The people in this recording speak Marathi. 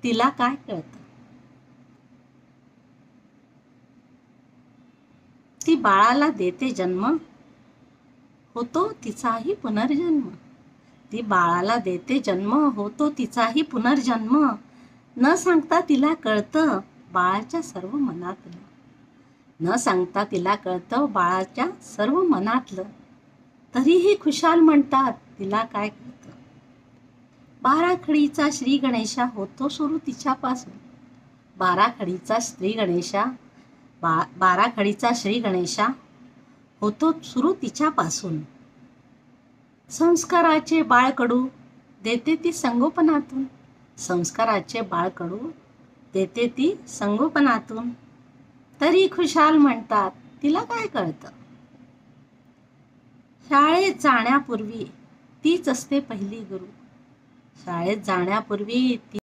तिला काय कळतं? ती बाळाला देते जन्म, होतो तिचाही पुनर्जन्म. ती बाळाला देते जन्म, होतो तिचाही पुनर्जन्म. न सांगता तिला कळतं बाळाच्या सर्व मनातलं. न सांगता तिला कळतं बाळाच्या सर्व मनातलं. तरीही खुशाल म्हणतात तिला काय कळतं? बाराखडीचा श्री गणेशा होतो सुरू तिच्यापासून. बाराखडीचा श्री गणेशा, बाराखडीचा श्री गणेशा होतो सुरू तिच्यापासून. संस्काराचे बाळकडू देते ती संगोपनातून. संस्काराचे बाळकडू देते ती संगोपनातून. तरी खुशाल म्हणतात तिला काय कळतं? शाळेत जाण्यापूर्वी तीच असते पहिली गुरु. शाळेत जाण्यापूर्वी